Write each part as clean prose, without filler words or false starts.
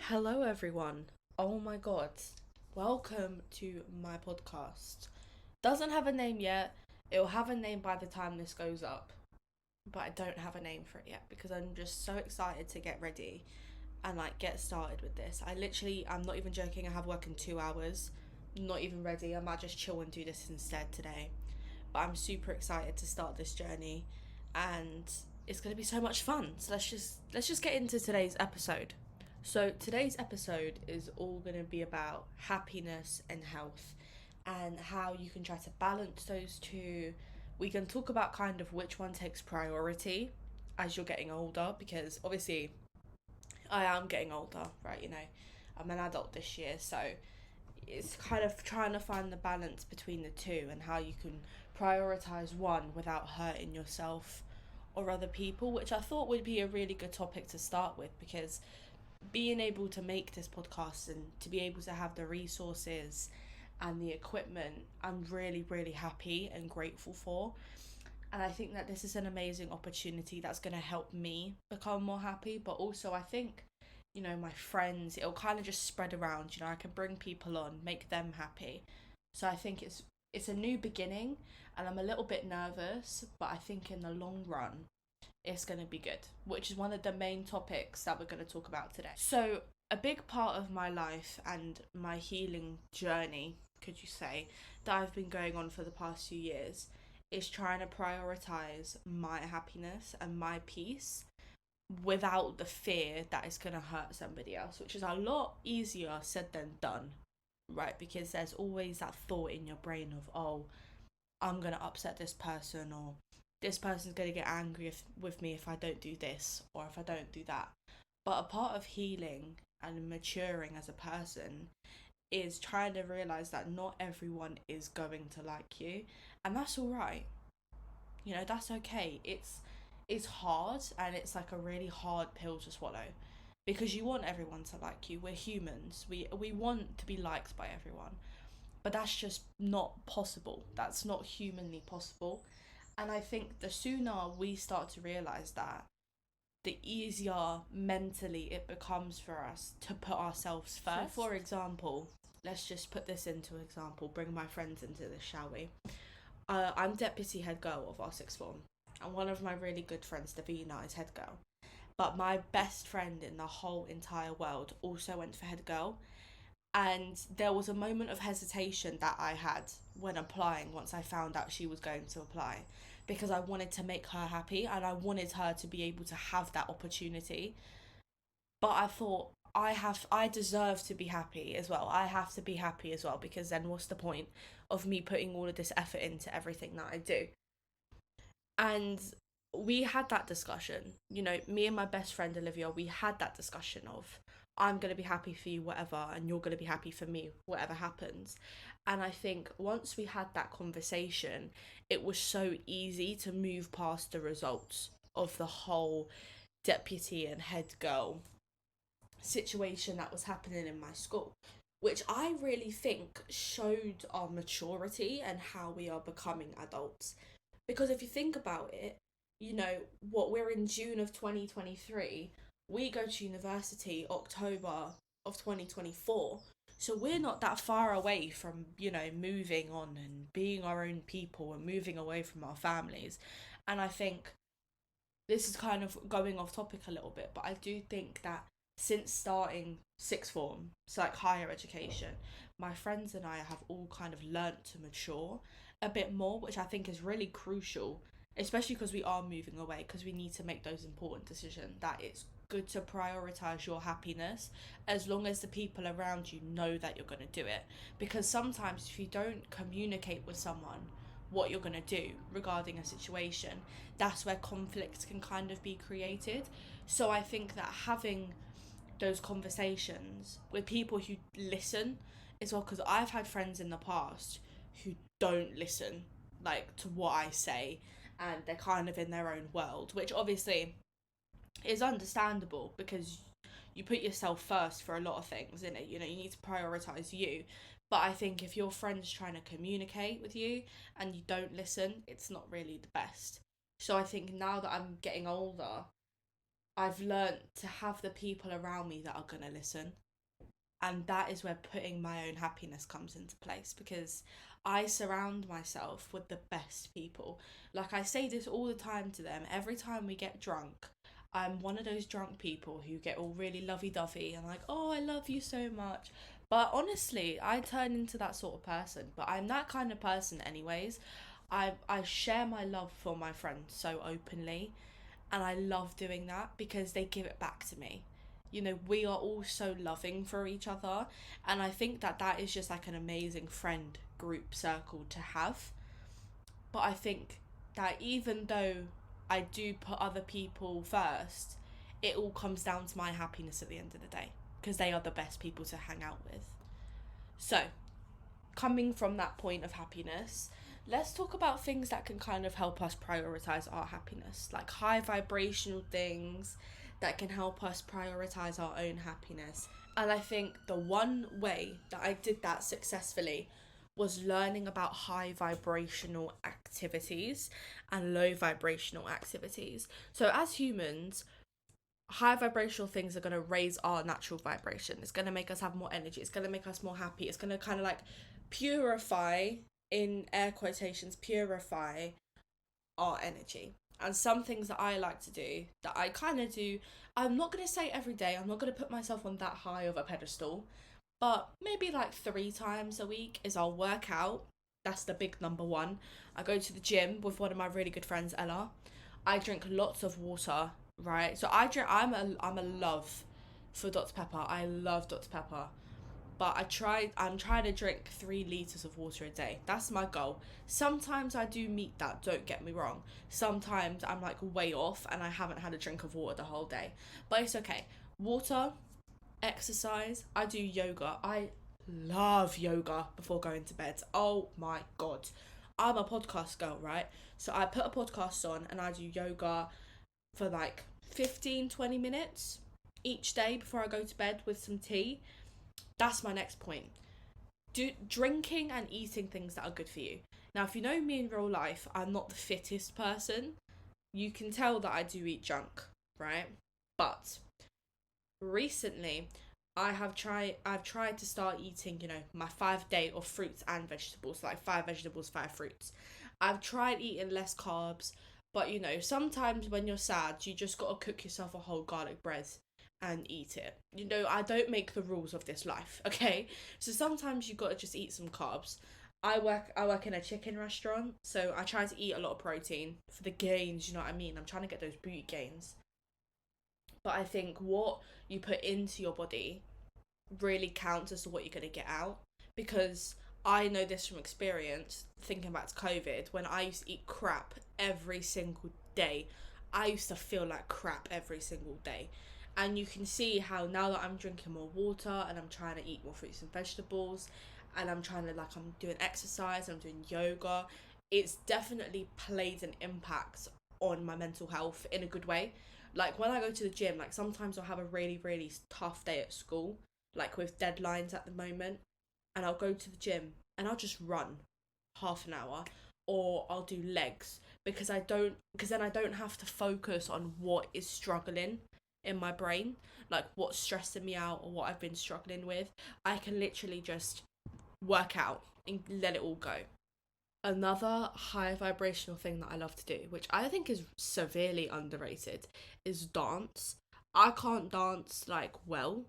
Hello, everyone. Oh my god. Welcome to my podcast. Doesn't have a name yet. It'll have a name by the time this goes up, but I don't have a name for it yet because I'm just so excited to get ready and get started with this. I'm not even joking, I have work in 2 hours. Not even ready. I might just chill and do this instead today. But I'm super excited to start this journey and it's going to be so much fun. So let's just get into today's episode. So, today's episode is all going to be about happiness and health and how you can try to balance those two. We can talk about kind of which one takes priority as you're getting older because obviously I am getting older, right? I'm an adult this year, so it's kind of trying to find the balance between the two and how you can prioritize one without hurting yourself or other people, which I thought would be a really good topic to start with because being able to make this podcast and to be able to have the resources and the equipment, I'm really, really happy and grateful for. And I think that this is an amazing opportunity that's going to help me become more happy, but also I think, my friends, it'll kind of just spread around. I can bring people on, make them happy. So I think it's a new beginning and I'm a little bit nervous, but I think in the long run it's going to be good, which is one of the main topics that we're going to talk about today. So, a big part of my life and my healing journey, could you say, that I've been going on for the past few years is trying to prioritize my happiness and my peace without the fear that it's going to hurt somebody else, which is a lot easier said than done, right? Because there's always that thought in your brain of, oh, I'm going to upset this person, or this person's going to get angry with me if I don't do this or if I don't do that. But a part of healing and maturing as a person is trying to realize that not everyone is going to like you, and that's all right. That's okay. It's hard, and it's like a really hard pill to swallow because you want everyone to like you. We're humans. We want to be liked by everyone. But that's just not possible. That's not humanly possible. And I think the sooner we start to realize that, the easier mentally it becomes for us to put ourselves first. So, for example, let's just put this into example, bring my friends into this, shall we? I'm deputy head girl of our sixth form, and one of my really good friends, Davina, is head girl. But my best friend in the whole entire world also went for head girl, and there was a moment of hesitation that I had when applying once I found out she was going to apply because I wanted to make her happy and I wanted her to be able to have that opportunity. But I thought I deserve to be happy as well. I have to be happy as well because then what's the point of me putting all of this effort into everything that I do? And we had that discussion. Me and my best friend Olivia, we had that discussion of I'm going to be happy for you, whatever, and you're going to be happy for me, whatever happens. And I think once we had that conversation, it was so easy to move past the results of the whole deputy and head girl situation that was happening in my school, which I really think showed our maturity and how we are becoming adults. Because if you think about it, what we're in June of 2023, we go to university October of 2024. So we're not that far away from, moving on and being our own people and moving away from our families. And I think this is kind of going off topic a little bit, but I do think that since starting sixth form, so like higher education, my friends and I have all kind of learnt to mature a bit more, which I think is really crucial, especially because we are moving away, because we need to make those important decisions. That it's good to prioritize your happiness as long as the people around you know that you're going to do it. Because sometimes if you don't communicate with someone what you're going to do regarding a situation, that's where conflicts can kind of be created. So I think that having those conversations with people who listen as well, because I've had friends in the past who don't listen to what I say, and they're kind of in their own world, which obviously is understandable because you put yourself first for a lot of things, innit? You need to prioritize you. But I think if your friend's trying to communicate with you and you don't listen, it's not really the best. So I think now that I'm getting older, I've learned to have the people around me that are going to listen. And that is where putting my own happiness comes into place, because I surround myself with the best people. Like, I say this all the time to them. Every time we get drunk, I'm one of those drunk people who get all really lovey-dovey and like, oh, I love you so much. But honestly, I turn into that sort of person. But I'm that kind of person anyways. I share my love for my friends so openly, and I love doing that because they give it back to me. You know, we are all so loving for each other, and I think that that is just like an amazing friend group circle to have. But I think that even though I do put other people first, it all comes down to my happiness at the end of the day, because they are the best people to hang out with. So, coming from that point of happiness, let's talk about things that can kind of help us prioritize our happiness, like high vibrational things that can help us prioritize our own happiness. And I think the one way that I did that successfully was learning about high vibrational activities and low vibrational activities. So, as humans, high vibrational things are going to raise our natural vibration. It's going to make us have more energy. It's going to make us more happy. It's going to kind of like purify, in air quotations, purify our energy. And some things that I like to do, that I kind of do, I'm not going to say every day, I'm not going to put myself on that high of a pedestal, but maybe like 3 times a week is I'll work out. That's the big number one. I go to the gym with one of my really good friends, Ella. I drink lots of water, right? So I'm a love for Dr. Pepper. I love Dr. Pepper. But I'm trying to drink 3 liters of water a day. That's my goal. Sometimes I do meet that, don't get me wrong. Sometimes I'm like way off and I haven't had a drink of water the whole day. But it's okay. Water, exercise, I do yoga. I love yoga before going to bed. Oh my god. I'm a podcast girl, right? So I put a podcast on and I do yoga for like 15-20 minutes each day before I go to bed with some tea. That's my next point. Drinking and eating things that are good for you. Now, if you know me in real life, I'm not the fittest person. You can tell that I do eat junk, right? But recently, I've tried to start eating, my 5 day of fruits and vegetables, like 5 vegetables, 5 fruits. I've tried eating less carbs, but sometimes when you're sad, you just gotta cook yourself a whole garlic bread and eat it. I don't make the rules of this life, okay? So sometimes you gotta just eat some carbs. I work in a chicken restaurant, so I try to eat a lot of protein for the gains, you know what I mean? I'm trying to get those booty gains. But I think what you put into your body really counts as to what you're going to get out. Because I know this from experience, thinking back to COVID, when I used to eat crap every single day, I used to feel like crap every single day. And you can see how now that I'm drinking more water and I'm trying to eat more fruits and vegetables and I'm doing exercise, I'm doing yoga, it's definitely played an impact on my mental health in a good way. Like when I go to the gym, like sometimes I'll have a really, really tough day at school, like with deadlines at the moment, and I'll go to the gym and I'll just run half an hour, or I'll do legs, because then I don't have to focus on what is struggling in my brain, like what's stressing me out or what I've been struggling with. I can literally just work out and let it all go. Another high vibrational thing that I love to do, which I think is severely underrated, is dance. I can't dance like well.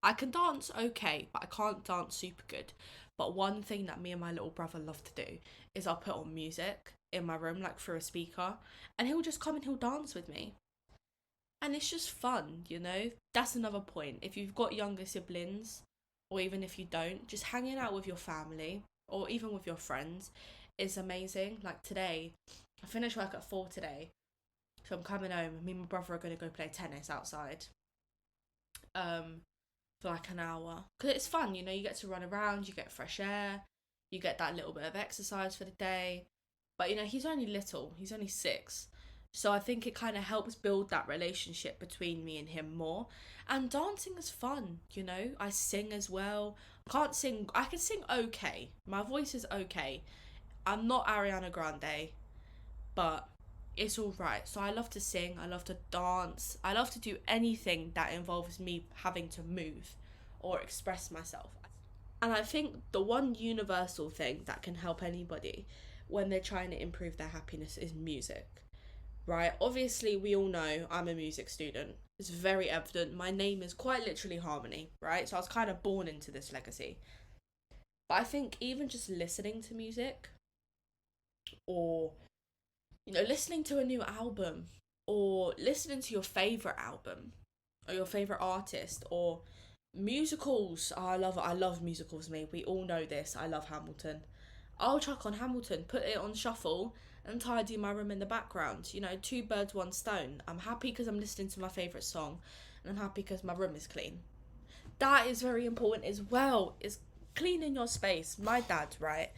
I can dance okay, but I can't dance super good. But one thing that me and my little brother love to do is I'll put on music in my room, like through a speaker, and he'll just come and he'll dance with me. And it's just fun. That's another point. If you've got younger siblings, or even if you don't, just hanging out with your family, or even with your friends, is amazing. Like today, I finished work at 4 today, so I'm coming home, and me and my brother are going to go play tennis outside for like an hour. Because it's fun, you get to run around, you get fresh air, you get that little bit of exercise for the day. But he's only little, he's only 6. So I think it kind of helps build that relationship between me and him more. And dancing is fun. I sing as well. I can sing okay. My voice is okay. I'm not Ariana Grande, but it's all right. So I love to sing, I love to dance, I love to do anything that involves me having to move or express myself. And I think the one universal thing that can help anybody when they're trying to improve their happiness is music, right? Obviously, we all know I'm a music student. It's very evident. My name is quite literally Harmony, right? So I was kind of born into this legacy. But I think even just listening to music, or, listening to a new album, or listening to your favourite album, or your favourite artist, or musicals. Oh, I love musicals, mate. We all know this. I love Hamilton. I'll chuck on Hamilton, put it on shuffle, and tidy my room in the background. Two birds, one stone. I'm happy because I'm listening to my favourite song, and I'm happy because my room is clean. That is very important as well, is cleaning your space. My dad, right?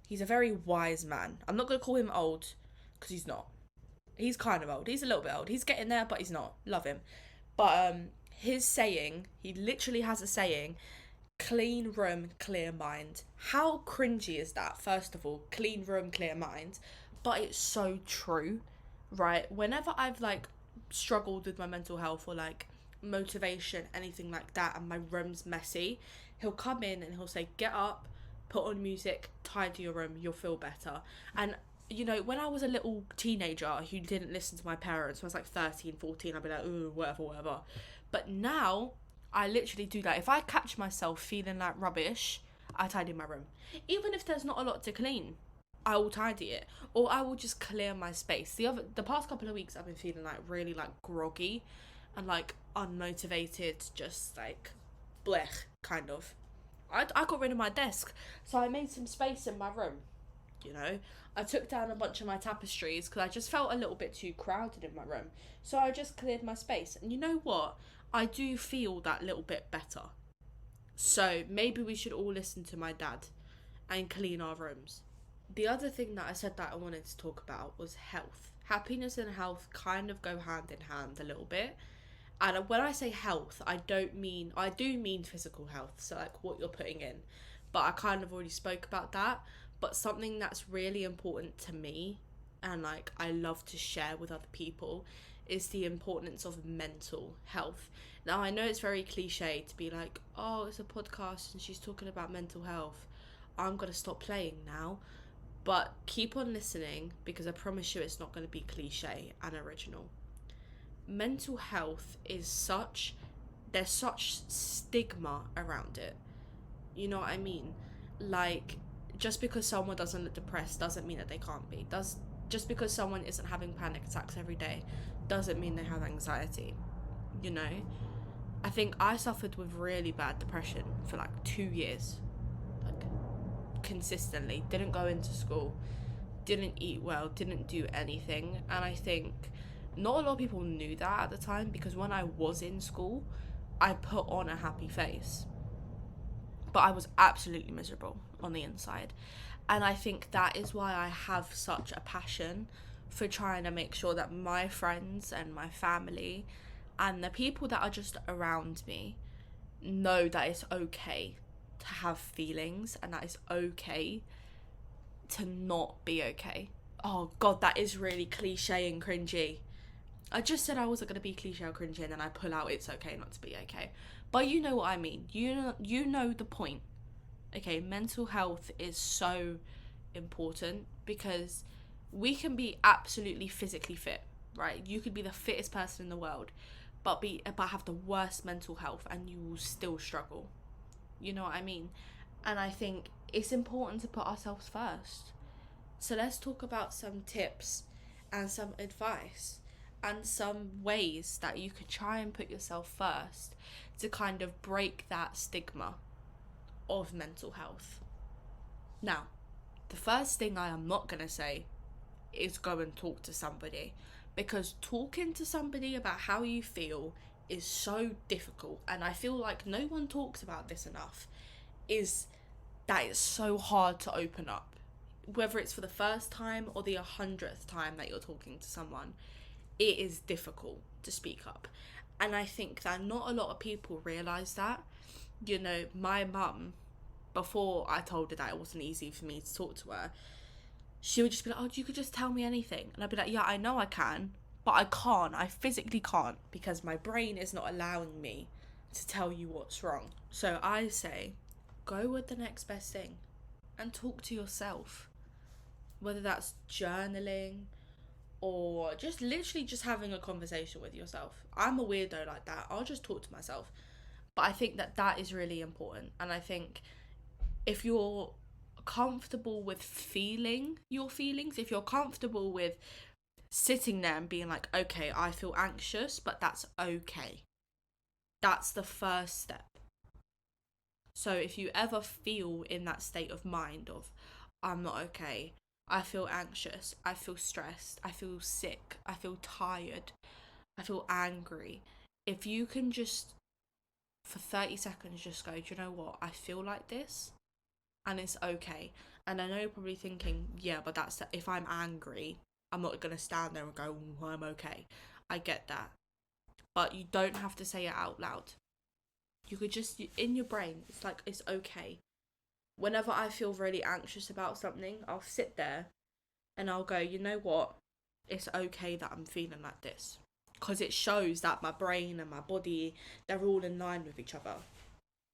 He's a very wise man. I'm not going to call him old, because he's not. He's kind of old. He's a little bit old. He's getting there, but he's not. Love him. But his saying, he literally has a saying, clean room, clear mind. How cringy is that? First of all, clean room, clear mind. But it's so true, right? Whenever I've struggled with my mental health or motivation, anything like that, and my room's messy, he'll come in and he'll say, get up, put on music, tidy your room, you'll feel better. And when I was a little teenager who didn't listen to my parents, when I was 13, 14, I'd be like, ooh, whatever. But now, I literally do that. If I catch myself feeling like rubbish, I tidy my room. Even if there's not a lot to clean, I will tidy it. Or I will just clear my space. The past couple of weeks, I've been feeling really groggy and unmotivated, just blech, kind of. I got rid of my desk, so I made some space in my room. I took down a bunch of my tapestries because I just felt a little bit too crowded in my room. So I just cleared my space. And you know what? I do feel that little bit better. So maybe we should all listen to my dad and clean our rooms. The other thing that I said that I wanted to talk about was health. Happiness and health kind of go hand in hand a little bit. And when I say health, I do mean physical health. So what you're putting in. But I kind of already spoke about that. But something that's really important to me and I love to share with other people is the importance of mental health. Now, I know it's very cliche to be like, oh, it's a podcast and she's talking about mental health. I'm going to stop playing now. But keep on listening, because I promise you it's not going to be cliche and original. Mental health is there's such stigma around it. You know what I mean? Just because someone doesn't look depressed doesn't mean that they can't be. Just because someone isn't having panic attacks every day doesn't mean they have anxiety. I think I suffered with really bad depression for 2 years. Consistently. Didn't go into school. Didn't eat well. Didn't do anything. And I think not a lot of people knew that at the time, because when I was in school, I put on a happy face. But I was absolutely miserable on the inside. And I think that is why I have such a passion for trying to make sure that my friends and my family and the people that are just around me know that it's okay to have feelings, and that it's okay to not be okay. Oh God, that is really cliche and cringy. I just said I wasn't going to be cliche or cringy, and then I pull out it's okay not to be okay. But you know what I mean. You know the point. Okay, mental health is so important, because we can be absolutely physically fit, right? You could be the fittest person in the world, but have the worst mental health and you will still struggle. You know what I mean? And I think it's important to put ourselves first. So let's talk about some tips and some advice and some ways that you could try and put yourself first to kind of break that stigma of mental health. Now, the first thing I am not going to say is go and talk to somebody, because talking to somebody about how you feel is so difficult, and I feel like no one talks about this enough, is that it's so hard to open up. Whether it's for the first time or the 100th time that you're talking to someone, it is difficult to speak up. And I think that not a lot of people realise that. My mum, before I told her that it wasn't easy for me to talk to her, she would just be like, oh, you could just tell me anything. And I'd be like, yeah, I know I can, but I can't. I physically can't because my brain is not allowing me to tell you what's wrong. So I say, go with the next best thing and talk to yourself. Whether that's journaling or just literally just having a conversation with yourself. I'm a weirdo like that. I'll just talk to myself. But I think that that is really important. And I think if you're comfortable with feeling your feelings, if you're comfortable with sitting there and being like, okay, I feel anxious, but that's okay. That's the first step. So if you ever feel in that state of mind of, I'm not okay, I feel anxious, I feel stressed, I feel sick, I feel tired, I feel angry. If you can just, for 30 seconds, just go, do you know what? I feel like this and it's okay. And I know you're probably thinking, yeah, but that's if I'm angry, I'm not going to stand there and go, oh, I'm okay. I get that. But you don't have to say it out loud. You could just, in your brain, it's like, it's okay. Whenever I feel really anxious about something, I'll sit there and I'll go, you know what? It's okay that I'm feeling like this. Because it shows that my brain and my body, they're all in line with each other.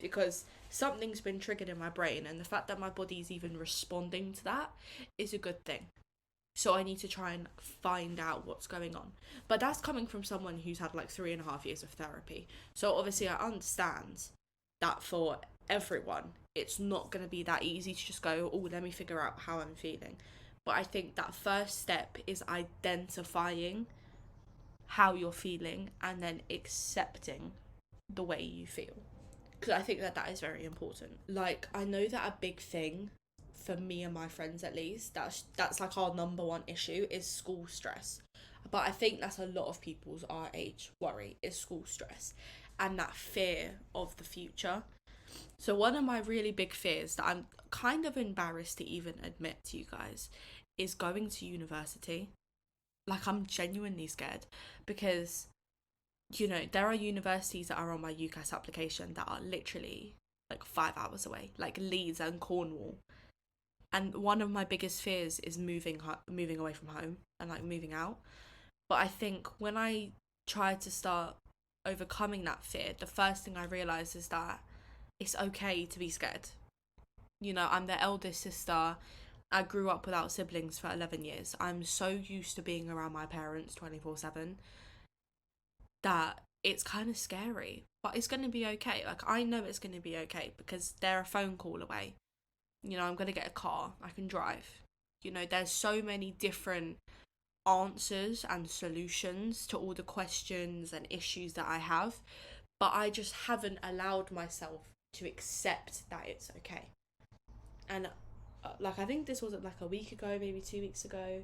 Because something's been triggered in my brain, and the fact that my body's even responding to that is a good thing. So I need to try and find out what's going on. But that's coming from someone who's had like 3.5 years of therapy. So obviously I understand that for everyone, it's not going to be that easy to just go, oh, let me figure out how I'm feeling. But I think that first step is identifying how you're feeling and then accepting the way you feel. Because I think that that is very important. Like, I know that a big thing for me and my friends, at least, that's like our number one issue is school stress. But I think that's a lot of people's our age worry is school stress and that fear of the future. So one of my really big fears that I'm kind of embarrassed to even admit to you guys is going to university. Like, I'm genuinely scared because, you know, there are universities that are on my UCAS application that are literally like 5 hours away, like Leeds and Cornwall. And one of my biggest fears is moving away from home and like moving out. But I think when I tried to start overcoming that fear, the first thing I realized is that it's okay to be scared. You know, I'm the eldest sister. I grew up without siblings for 11 years. I'm so used to being around my parents 24/7 that it's kind of scary. But it's going to be okay. Like, I know it's going to be okay because they're a phone call away. You know, I'm going to get a car. I can drive. You know, there's so many different answers and solutions to all the questions and issues that I have. But I just haven't allowed myself to accept that it's okay. And like, I think this was like a week ago, maybe 2 weeks ago.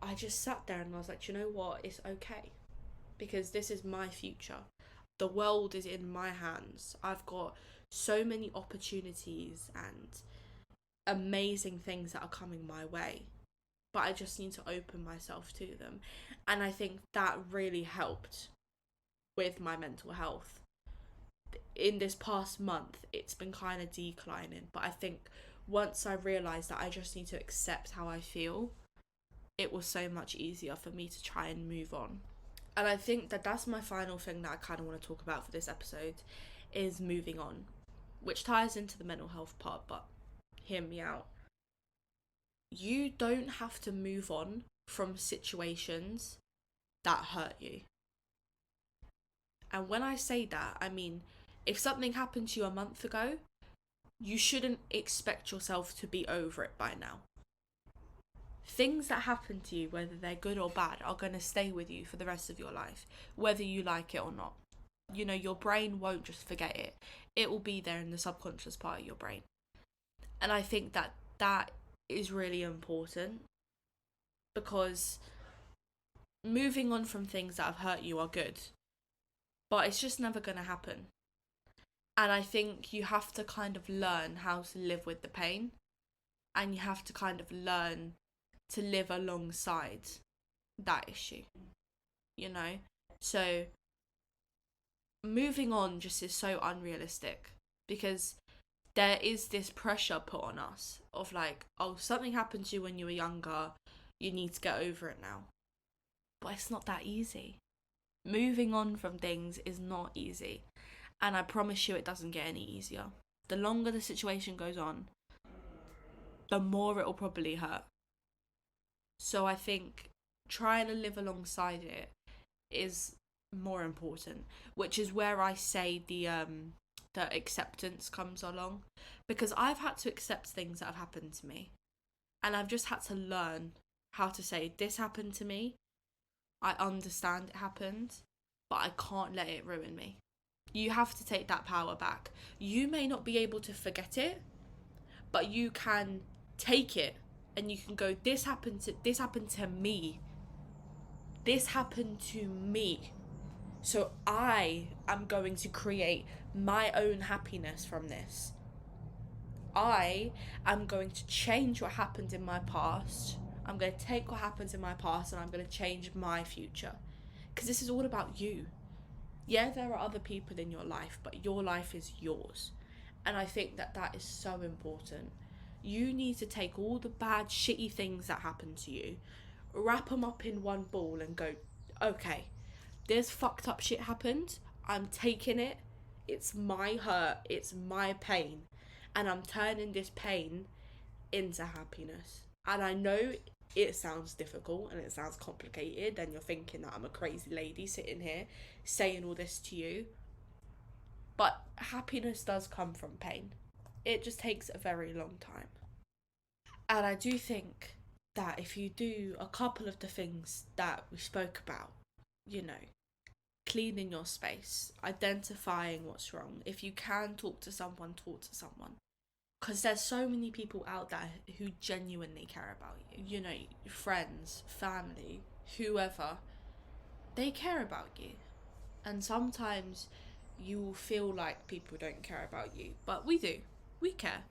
I just sat there and I was like, you know what? It's okay. Because this is my future. The world is in my hands. I've got so many opportunities and amazing things that are coming my way. But I just need to open myself to them. And I think that really helped with my mental health. In this past month, it's been kind of declining. But I think once I realised that I just need to accept how I feel, it was so much easier for me to try and move on. And I think that that's my final thing that I kind of want to talk about for this episode is moving on, which ties into the mental health part, but hear me out. You don't have to move on from situations that hurt you. And when I say that, I mean, if something happened to you a month ago, you shouldn't expect yourself to be over it by now. Things that happen to you, whether they're good or bad, are going to stay with you for the rest of your life, whether you like it or not. You know, your brain won't just forget it. It will be there in the subconscious part of your brain. And I think that that is really important because moving on from things that have hurt you are good, but it's just never going to happen. And I think you have to kind of learn how to live with the pain, and you have to kind of learn to live alongside that issue, you know? So moving on just is so unrealistic because there is this pressure put on us of like, oh, something happened to you when you were younger, you need to get over it now. But it's not that easy. Moving on from things is not easy. And I promise you it doesn't get any easier. The longer the situation goes on, the more it'll probably hurt. So I think trying to live alongside it is more important, which is where I say the acceptance comes along, because I've had to accept things that have happened to me, and I've just had to learn how to say, this happened to me, I understand it happened, but I can't let it ruin me. You have to take that power back. You may not be able to forget it, but you can take it and you can go, this happened to me. This happened to me. So I am going to create my own happiness from this. I am going to change what happened in my past. I'm going to take what happens in my past and I'm going to change my future. Because this is all about you. Yeah, there are other people in your life, but your life is yours. And I think that is so important. You need to take all the bad, shitty things that happen to you, wrap them up in one ball and go, okay, this fucked up shit happened. I'm taking it. It's my hurt. It's my pain. And I'm turning this pain into happiness. And I know it sounds difficult and it sounds complicated, and you're thinking that I'm a crazy lady sitting here saying all this to you. But happiness does come from pain. It just takes a very long time. And I do think that if you do a couple of the things that we spoke about, cleaning your space, identifying what's wrong. If you can talk to someone, talk to someone. Because there's so many people out there who genuinely care about you. Friends, family, whoever. They care about you. And sometimes you will feel like people don't care about you. But we do. We care.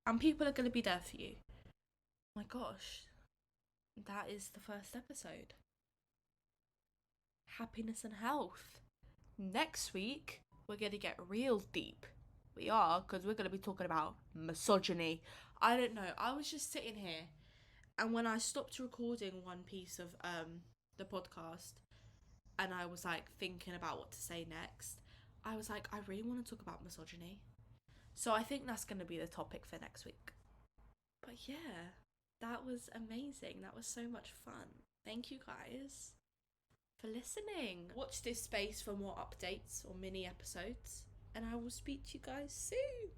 And people are going to be there for you. Oh my gosh. That is the first episode. Happiness and health. Next week, we're going to get real deep. We are, because we're going to be talking about misogyny. I don't know. I was just sitting here, and when I stopped recording one piece of the podcast, and I was like thinking about what to say next, I was like, I really want to talk about misogyny. So I think that's going to be the topic for next week. But yeah, that was amazing. That was so much fun. Thank you guys for listening. Watch this space for more updates or mini episodes, and I will speak to you guys soon.